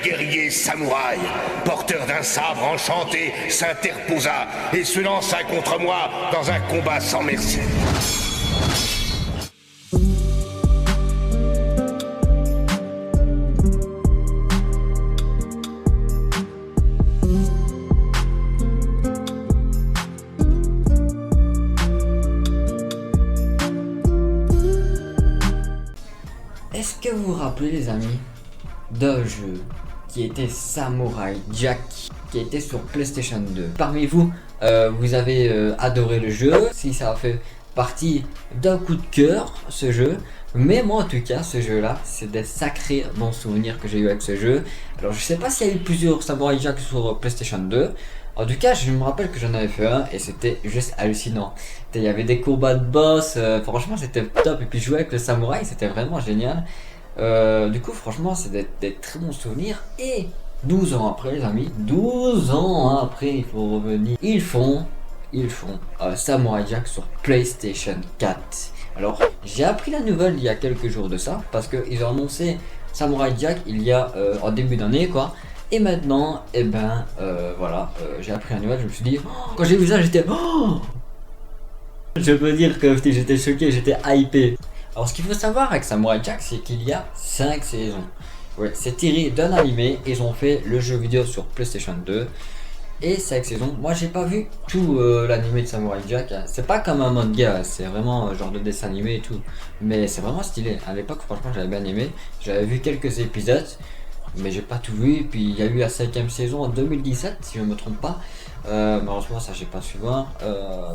guerrier samouraï, porteur d'un sabre enchanté, s'interposa et se lança contre moi dans un combat sans merci. Est-ce que vous vous rappelez les amis d'un jeu qui était Samurai Jack, qui était sur PlayStation 2? Parmi vous, vous avez adoré le jeu, si ça a fait partie d'un coup de cœur ce jeu, mais moi en tout cas ce jeu là c'est des sacrés bons souvenirs que j'ai eu avec ce jeu. Alors je sais pas s'il y a eu plusieurs Samurai Jack sur PlayStation 2. En tout cas, je me rappelle que j'en avais fait un et c'était juste hallucinant. Il y avait des combats de boss, franchement c'était top. Et puis jouer avec le samouraï, c'était vraiment génial. Du coup, franchement, c'est des très bons souvenirs. Et 12 ans après, les amis, 12 ans après, il faut revenir. Ils font Samurai Jack sur PlayStation 4. Alors, j'ai appris la nouvelle il y a quelques jours de ça parce qu'ils ont annoncé Samurai Jack il y a en début d'année, quoi. Et maintenant, voilà, j'ai appris la nouvelle, je me suis dit, oh, quand j'ai vu ça, j'étais, oh, je peux dire que j'étais choqué, j'étais hypé. Alors ce qu'il faut savoir avec Samurai Jack, c'est qu'il y a 5 saisons. Ouais, c'est tiré d'un animé, ils ont fait le jeu vidéo sur PlayStation 2. Et 5 saisons, moi j'ai pas vu tout l'animé de Samurai Jack, hein. C'est pas comme un manga, c'est vraiment genre de dessin animé et tout. Mais c'est vraiment stylé, à l'époque franchement j'avais bien aimé. J'avais vu quelques épisodes. Mais j'ai pas tout vu, et puis il y a eu la 5ème saison en 2017 si je me trompe pas. Malheureusement ça j'ai pas su voir.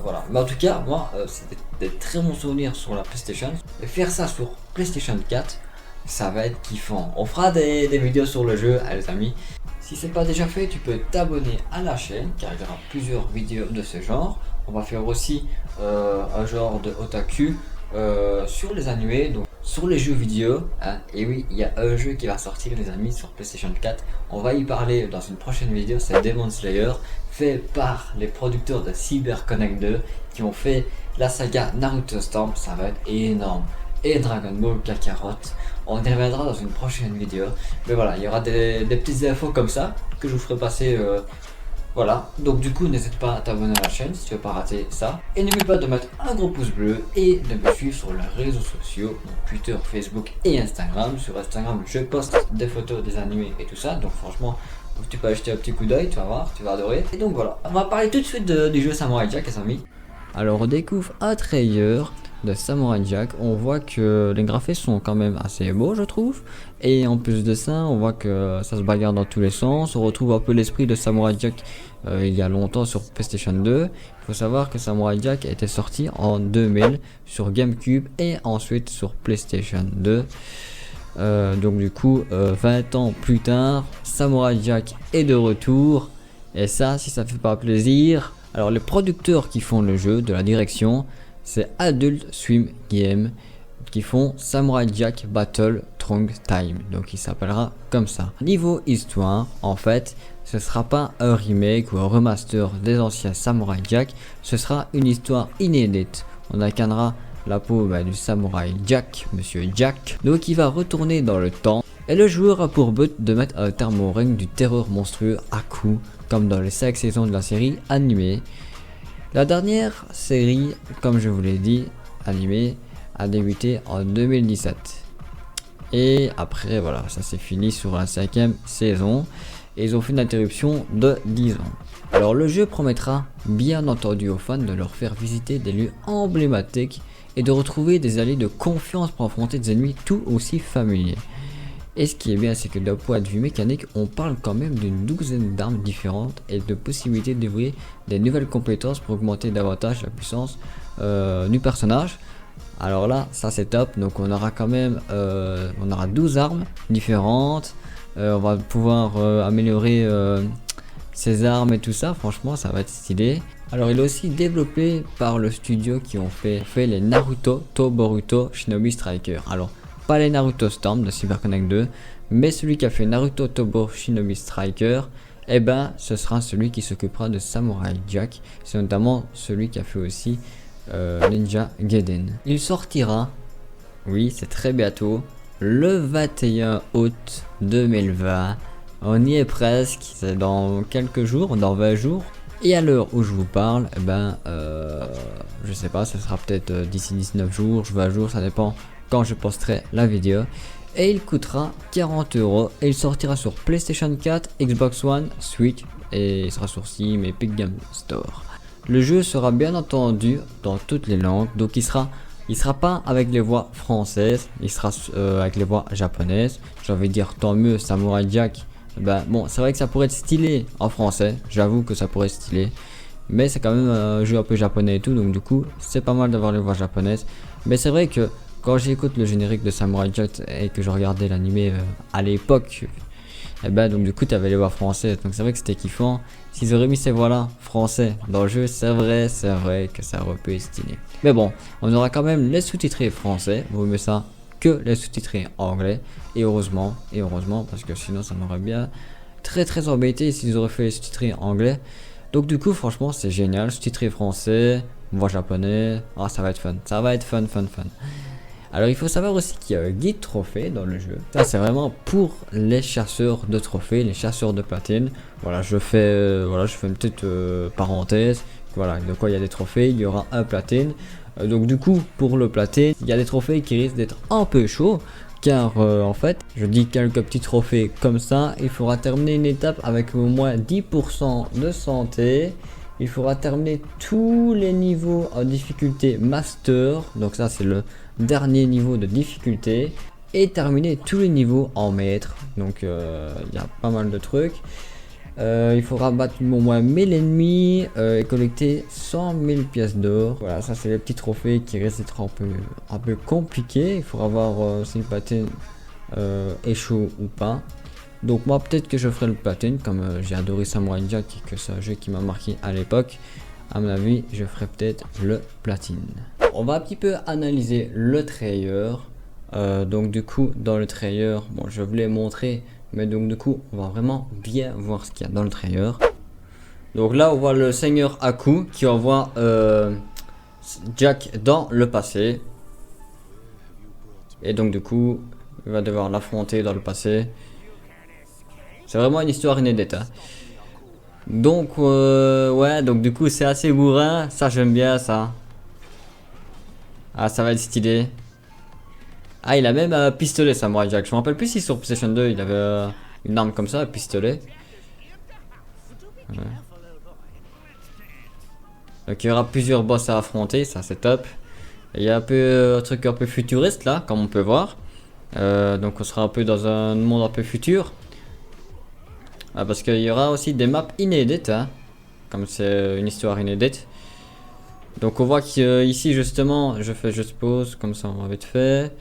Voilà. Mais en tout cas moi c'était des très bons souvenirs sur la PlayStation. Et faire ça sur PlayStation 4, ça va être kiffant. On fera des vidéos sur le jeu, les amis. Si c'est pas déjà fait, tu peux t'abonner à la chaîne car il y aura plusieurs vidéos de ce genre. On va faire aussi un genre de otaku sur les animés, donc sur les jeux vidéo, hein. Et oui, il y a un jeu qui va sortir les amis sur PlayStation 4. On va y parler dans une prochaine vidéo, c'est Demon Slayer, fait par les producteurs de CyberConnect 2 qui ont fait la saga Naruto Storm, ça va être énorme. Et Dragon Ball Kakarot, on y reviendra dans une prochaine vidéo. Mais voilà, il y aura des petites infos comme ça que je vous ferai passer. Voilà, donc du coup n'hésite pas à t'abonner à la chaîne si tu veux pas rater ça. Et n'oublie pas de mettre un gros pouce bleu et de me suivre sur les réseaux sociaux, donc Twitter, Facebook et Instagram. Sur Instagram je poste des photos, des animés et tout ça, donc franchement tu peux acheter un petit coup d'œil, tu vas voir, tu vas adorer. Et donc voilà, on va parler tout de suite du jeu Samurai Jack les amis. Alors on découvre un trailer de Samurai Jack, on voit que les graphismes sont quand même assez beaux je trouve. Et en plus de ça, on voit que ça se bagarre dans tous les sens, on retrouve un peu l'esprit de Samurai Jack il y a longtemps sur PlayStation 2. Il faut savoir que Samurai Jack a été sorti en 2000 sur GameCube et ensuite sur PlayStation 2. Donc du coup, 20 ans plus tard, Samurai Jack est de retour. Et ça, si ça fait pas plaisir. Alors les producteurs qui font le jeu, de la direction, c'est Adult Swim Game qui font Samurai Jack Battle Strong Time, donc il s'appellera comme ça. Niveau histoire, en fait, ce sera pas un remake ou un remaster des anciens Samurai Jack, ce sera une histoire inédite. On incarnera la peau du Samurai Jack, Monsieur Jack, donc il va retourner dans le temps. Et le joueur a pour but de mettre un terme au règne du terreur monstrueux Aku, comme dans les 5 saisons de la série animée. La dernière série, comme je vous l'ai dit, animée, a débuté en 2017. Et après, voilà, ça s'est fini sur la 5ème saison. Et ils ont fait une interruption de 10 ans. Alors le jeu promettra, bien entendu aux fans, de leur faire visiter des lieux emblématiques et de retrouver des alliés de confiance pour affronter des ennemis tout aussi familiers. Et ce qui est bien, c'est que d'un point de vue mécanique, on parle quand même d'une douzaine d'armes différentes et de possibilités de développer des nouvelles compétences pour augmenter davantage la puissance du personnage. Alors là, ça c'est top, donc on aura quand même on aura 12 armes différentes, on va pouvoir améliorer ses armes et tout ça, franchement ça va être stylé. Alors il est aussi développé par le studio qui ont fait les Naruto to Boruto Shinobi Striker. Alors pas les Naruto Storm de CyberConnect 2, mais celui qui a fait Naruto to Boruto Shinobi Striker, et ben ce sera celui qui s'occupera de Samurai Jack. C'est notamment celui qui a fait aussi Ninja Gaiden. Il sortira, oui c'est très bientôt, le 21 août 2020 On y est presque, c'est dans quelques jours, dans 20 jours. Et à l'heure où je vous parle, eh ben, je sais pas, ce sera peut-être d'ici 19 jours, 20 jours, ça dépend quand je posterai la vidéo. Et il coûtera 40 € et il sortira sur PlayStation 4, Xbox One, Switch et il sera sur Steam et Epic Games Store. Le jeu sera bien entendu dans toutes les langues, donc il sera pas avec les voix françaises, il sera avec les voix japonaises. J'ai envie de dire tant mieux, Samurai Jack. Ben bon, c'est vrai que ça pourrait être stylé en français, j'avoue que ça pourrait être stylé, mais c'est quand même un jeu un peu japonais et tout, donc du coup c'est pas mal d'avoir les voix japonaises. Mais c'est vrai que quand j'écoute le générique de Samurai Jack et que je regardais l'animé à l'époque, et ben donc du coup t'avais les voix françaises, donc c'est vrai que c'était kiffant. S'ils auraient mis ces voix là français dans le jeu, c'est vrai que ça aurait pu être stylé. Mais bon, on aura quand même les sous-titrés français, vaut mieux ça que les sous-titrés anglais, et heureusement parce que sinon ça m'aurait bien très embêté s'ils auraient fait les sous-titrés anglais. Donc du coup franchement c'est génial, sous-titrés français, voix japonais, ah ça va être fun, ça va être fun. Alors il faut savoir aussi qu'il y a un guide trophée dans le jeu. Ça c'est vraiment pour les chasseurs de trophées, les chasseurs de platine. Voilà, je fais une petite parenthèse. Voilà, de quoi il y a des trophées, il y aura un platine. Donc du coup pour le platine, il y a des trophées qui risquent d'être un peu chauds. Car en fait, je dis quelques petits trophées comme ça, il faudra terminer une étape avec au moins 10% de santé. Il faudra terminer tous les niveaux en difficulté master, donc ça c'est le dernier niveau de difficulté, et terminer tous les niveaux en maître, donc il y a pas mal de trucs. Il faudra battre au moins 1000 ennemis et collecter 100 000 pièces d'or. Voilà, ça c'est les petits trophées qui risquent d'être un peu compliqués. Il faudra voir si le platine est chaud ou pas. Donc moi peut-être que je ferai le platine, comme j'ai adoré Samurai Jack et que c'est un jeu qui m'a marqué à l'époque. À mon avis je ferai peut-être le platine. On va un petit peu analyser le trailer. Donc du coup dans le trailer, bon je vous l'ai montré, mais donc du coup on va vraiment bien voir ce qu'il y a dans le trailer. Donc là on voit le seigneur Aku qui envoie Jack dans le passé. Et donc du coup il va devoir l'affronter dans le passé. C'est vraiment une histoire inédite hein. Donc ouais, donc du coup c'est assez bourrin, ça j'aime bien ça. Ah ça va être stylé. Ah il a même un pistolet Samurai Jack, je me rappelle plus si sur PlayStation 2 il avait une arme comme ça, un pistolet. Ouais. Donc il y aura plusieurs boss à affronter, ça c'est top. Il y a un peu un truc un peu futuriste là, comme on peut voir. Donc on sera un peu dans un monde un peu futur. Ah, parce qu'il y aura aussi des maps inédites, hein, comme c'est une histoire inédite. Donc on voit qu'ici justement, je pose comme ça on va vite fait.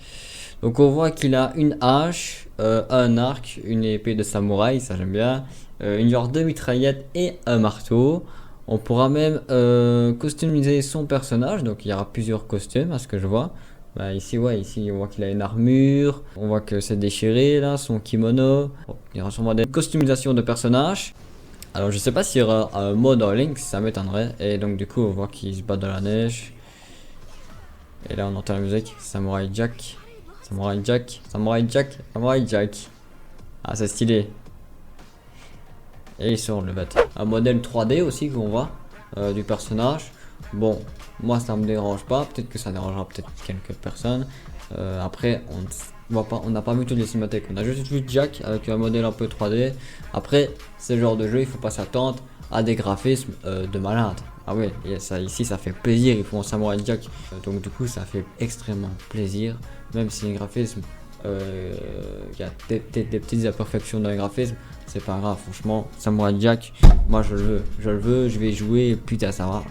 Donc on voit qu'il a une hache, un arc, une épée de samouraï, ça j'aime bien, une genre de mitraillette et un marteau. On pourra même customiser son personnage, donc il y aura plusieurs costumes à ce que je vois. Bah ici ouais, ici on voit qu'il a une armure, on voit que c'est déchiré là, son kimono. Bon, il y aura sûrement des customisations de personnages. Alors je sais pas s'il y aura un mode en ligne, ça m'étonnerait. Et donc du coup on voit qu'il se bat dans la neige. Et là on entend la musique, Samurai Jack, Samurai Jack, Samurai Jack, Samurai Jack. Ah c'est stylé. Et il sort le bête. Un modèle 3D aussi qu'on voit du personnage. Bon, moi ça me dérange pas, peut-être que ça dérangera peut-être quelques personnes. Après on n'a pas vu toutes les cinématiques, on a juste vu Jack avec un modèle un peu 3D. Après ce genre de jeu il faut pas s'attendre à des graphismes de malade. Ah ouais, ça, ici ça fait plaisir, ils font Samurai Jack, donc du coup ça fait extrêmement plaisir. Même si les graphismes, il y a peut-être des petites imperfections dans les graphismes, c'est pas grave, franchement Samurai Jack, moi je le veux, je vais jouer, putain ça va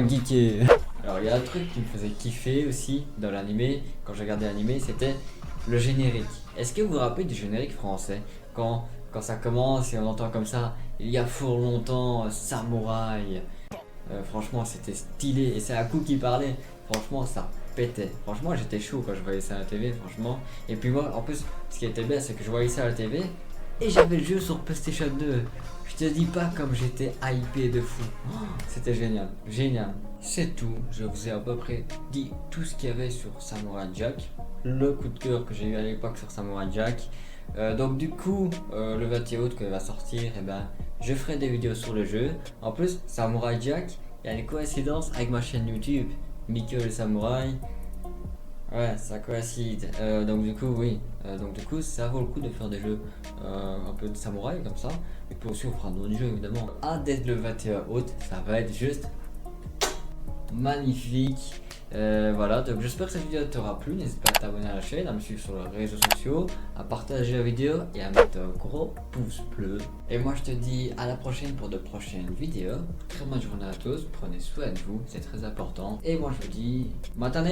geeker. Alors il y a un truc qui me faisait kiffer aussi dans l'animé, quand je regardais l'animé, c'était le générique. Est-ce que vous vous rappelez du générique français quand ça commence et on entend comme ça, il y a fort longtemps, samouraï. Franchement c'était stylé et c'est Aku qui parlait, franchement ça pétait. Franchement j'étais chaud quand je voyais ça à la TV, franchement. Et puis moi en plus ce qui était bien c'est que je voyais ça à la TV et j'avais le jeu sur PlayStation 2. Je te dis pas comme j'étais hypé de fou. Oh, c'était génial, génial. C'est tout, je vous ai à peu près dit tout ce qu'il y avait sur Samurai Jack. Le coup de cœur que j'ai eu à l'époque sur Samurai Jack. Donc du coup, le 21 août quand il va sortir, et ben, je ferai des vidéos sur le jeu. En plus, Samurai Jack, il y a une coïncidence avec ma chaîne YouTube, Mikio le Samouraï. Ouais, ça coïncide. Donc du coup, oui. Donc du coup, ça vaut le coup de faire des jeux un peu de samouraï comme ça. Et puis aussi, on fera d'autres jeux évidemment. Hâte d'être le 21 août, ça va être juste magnifique. Voilà, donc j'espère que cette vidéo t'aura plu. N'hésite pas à t'abonner à la chaîne, à me suivre sur les réseaux sociaux, à partager la vidéo et à mettre un gros pouce bleu. Et moi, je te dis à la prochaine pour de prochaines vidéos. Très bonne journée à tous, prenez soin de vous, c'est très important. Et moi, je vous dis, matane.